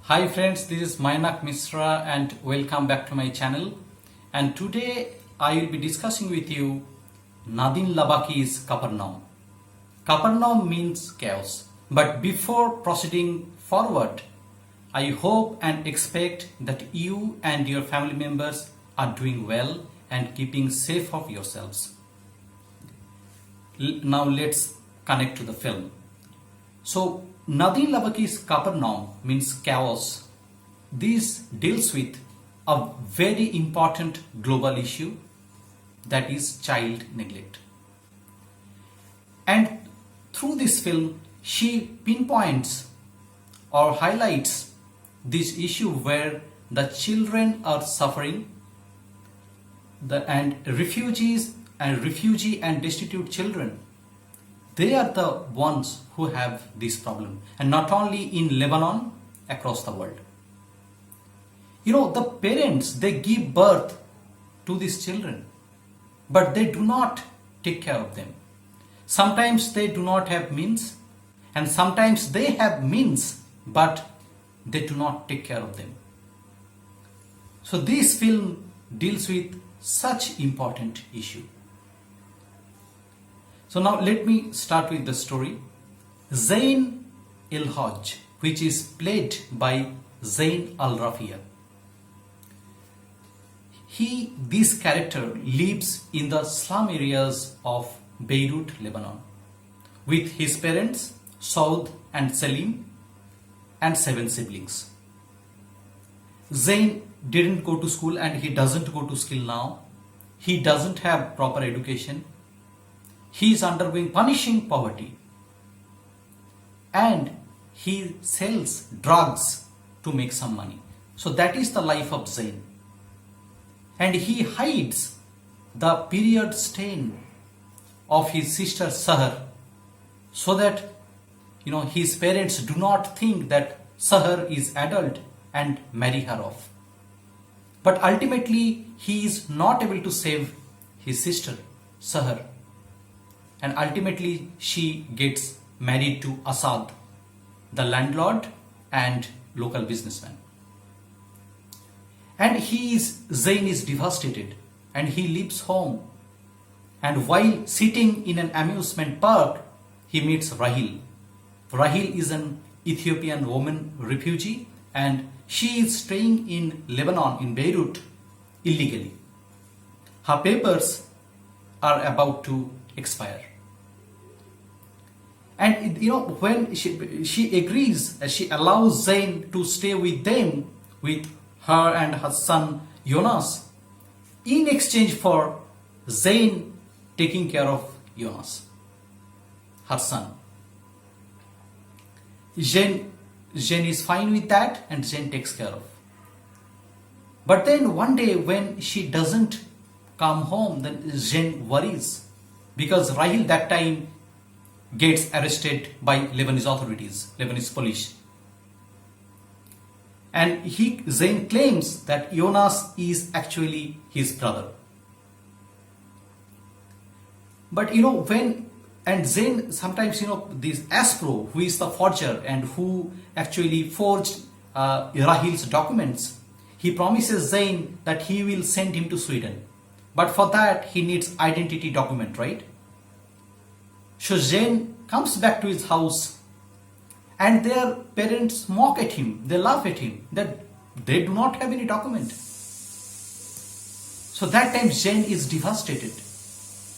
Hi friends, this is Mainak Misra and welcome back to my channel. And today I will be discussing with you Nadine Labaki's Capernaum. Capernaum means chaos. But before proceeding forward, I hope and expect that you and your family members are doing well and keeping safe of yourselves. Now let's connect to the film. So Nadine Labaki's Capernaum means chaos. This deals with a very important global issue, that is child neglect. And through this film, she pinpoints or highlights this issue where the children are suffering, and refugee and destitute children, they are the ones who have this problem, and not only in Lebanon, across the world. The parents, they give birth to these children, but they do not take care of them. Sometimes they do not have means, and sometimes they have means, but they do not take care of them. So this film deals with such important issue. So now let me start with the story. Zain El-Hajj, which is played by Zain Al-Rafia. This character lives in the slum areas of Beirut, Lebanon, with his parents, Saud and Selim, and 7 siblings. Zain didn't go to school and he doesn't go to school now. He doesn't have proper education. He is undergoing punishing poverty, and he sells drugs to make some money. So that is the life of Zain. And he hides the period stain of his sister Sahar, so that his parents do not think that Sahar is adult and marry her off. But ultimately he is not able to save his sister Sahar. And ultimately she gets married to Asad, the landlord and local businessman. And Zain is devastated and he leaves home. And while sitting in an amusement park, he meets Rahil. Rahil is an Ethiopian woman refugee, and she is staying in Lebanon, in Beirut, illegally. Her papers are about to expire. And when she agrees, she allows Zain to stay with them, with her and her son Jonas, in exchange for Zain taking care of Jonas, her son. Zain is fine with that, and Zain takes care of. But then one day when she doesn't come home, then Zain worries, because Rahil that time gets arrested by Lebanese authorities, Lebanese police. And Zain claims that Jonas is actually his brother. But Zain sometimes, this Aspro, who is the forger and who actually forged Rahil's documents, he promises Zain that he will send him to Sweden. But for that he needs identity document, right? So Zain comes back to his house, and their parents mock at him, they laugh at him, that they do not have any document. So that time Zain is devastated,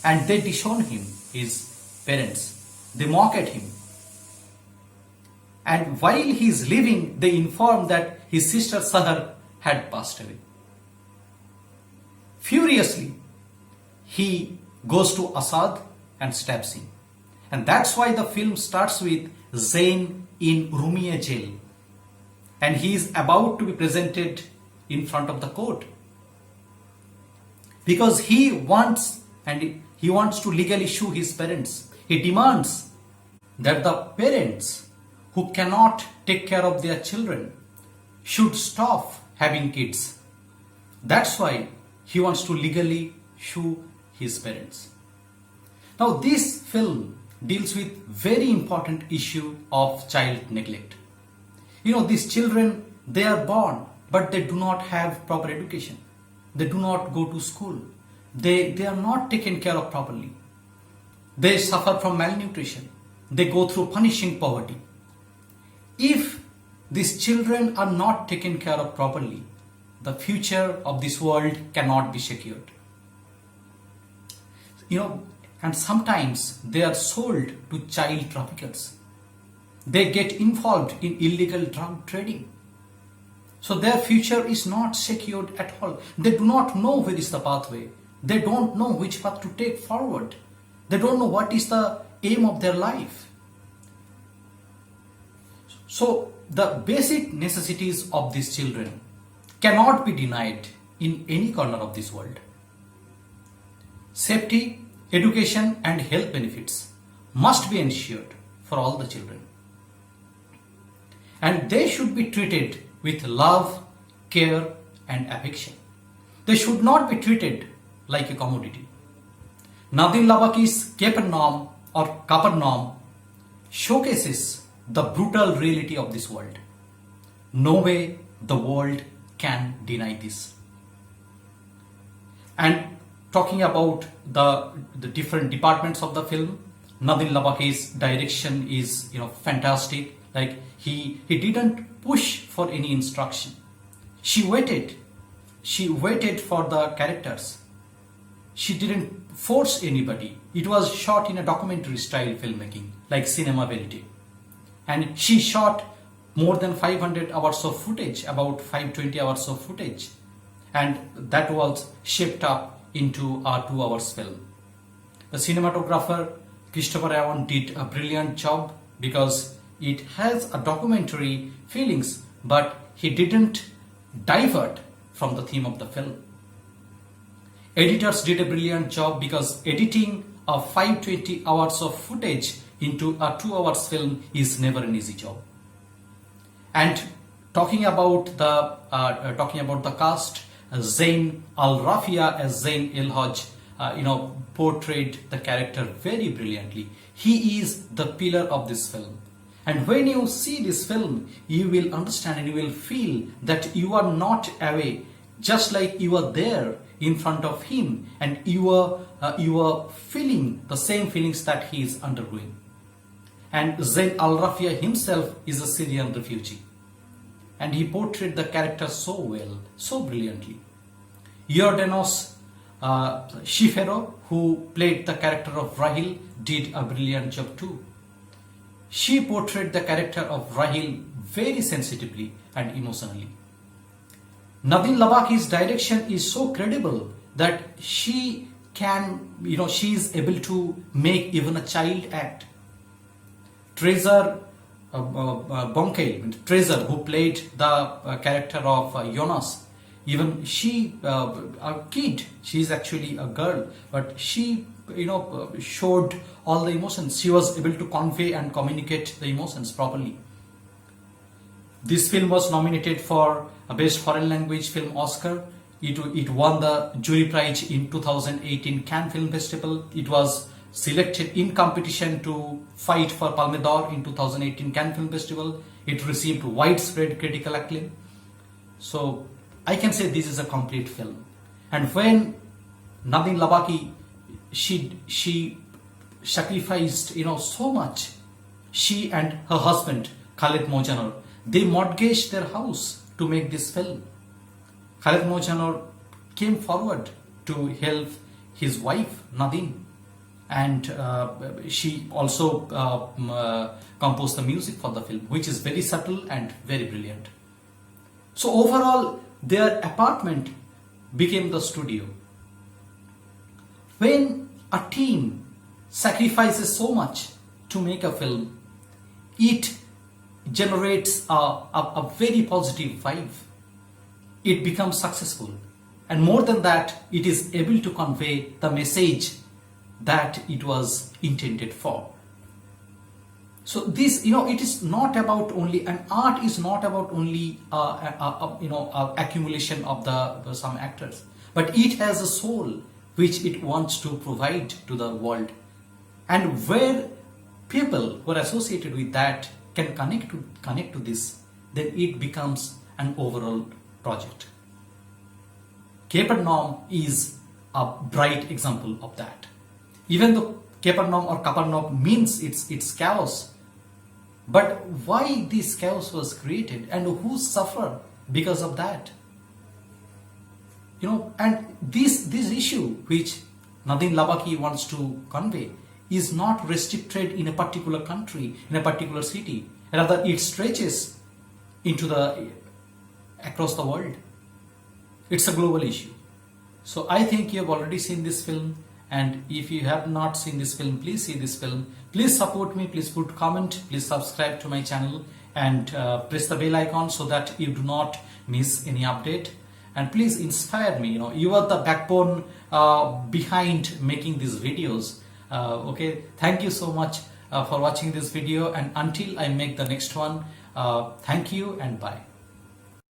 and they disown him, his parents. They mock at him. And while he is leaving, they inform that his sister Sahar had passed away. Furiously, he goes to Asad and stabs him. And that's why the film starts with Zain in Urmia jail. And he is about to be presented in front of the court. Because he wants to legally sue his parents. He demands that the parents who cannot take care of their children should stop having kids. That's why he wants to legally sue his parents. Now this film deals with very important issue of child neglect. These children They are born, but they do not have proper education. They do not go to school. They are not taken care of properly. They suffer from malnutrition. They go through punishing poverty. If these children are not taken care of properly, the future of this world cannot be secured. And sometimes they are sold to child traffickers. They get involved in illegal drug trading. So their future is not secured at all. They do not know where is the pathway. They don't know which path to take forward. They don't know what is the aim of their life. So the basic necessities of these children cannot be denied in any corner of this world. Safety, education and health benefits must be ensured for all the children. And they should be treated with love, care and affection. They should not be treated like a commodity. Nadine Lavaki's Capernaum or Capernaum showcases the brutal reality of this world. No way the world can deny this. And talking about the different departments of the film, Nadine Lavaki's direction is fantastic. Like he didn't push for any instruction. She waited for the characters. She didn't force anybody. It was shot in a documentary style filmmaking, like cinema verite. And she shot more than 500 hours of footage, about 520 hours of footage. And that was shaped up into a 2 hours film. The cinematographer Christopher Awan did a brilliant job because it has a documentary feelings, but he didn't divert from the theme of the film. Editors did a brilliant job because editing a 520 hours of footage into a 2 hours film is never an easy job. And talking about the cast, Zain Al-Rafia as Zain El-Haj, portrayed the character very brilliantly. He is the pillar of this film. And when you see this film, you will understand and you will feel that you are not away, just like you are there in front of him and you are feeling the same feelings that he is undergoing. And Zain Al-Rafia himself is a Syrian refugee. And he portrayed the character so well, so brilliantly. Yordanos Shifero, who played the character of Rahil, did a brilliant job too. She portrayed the character of Rahil very sensitively and emotionally. Nadine Lavaki's direction is so credible that she is able to make even a child act. Treasure Bonkel, who played the character of Jonas, even she, a kid, she is actually a girl, but she showed all the emotions. She was able to convey and communicate the emotions properly. This film was nominated for a Best Foreign Language Film Oscar. It won the jury prize in 2018 Cannes Film Festival. It was selected in competition to fight for Palme d'Or in 2018 Cannes Film Festival. It received widespread critical acclaim. So I can say this is a complete film. And when Nadine Lavaki, she sacrificed so much. She and her husband Khaled Mojanor, they mortgaged their house to make this film. Khaled Mojanor came forward to help his wife Nadine, and she also composed the music for the film, which is very subtle and very brilliant. So overall, their apartment became the studio. When a team sacrifices so much to make a film, it generates a very positive vibe. It becomes successful. And more than that, it is able to convey the message that it was intended for. So this, it is not about only, and art is not about only, accumulation of some actors, but it has a soul which it wants to provide to the world. And where people who are associated with that can connect to this, then it becomes an overall project. Capernaum is a bright example of that. Even though Capernaum or Capernaum means it's chaos, but why this chaos was created and who suffer because of that? And this issue which Nadine Labaki wants to convey is not restricted in a particular country, in a particular city. Rather, it stretches across the world. It's a global issue. So I think you have already seen this film, and if you have not seen this film, please see this film. Please support me, please put comment, please subscribe to my channel, and press the bell icon so that you do not miss any update. And please inspire me. You are the backbone behind making these videos. Okay, thank you so much for watching this video, and until I make the next one, thank you and bye.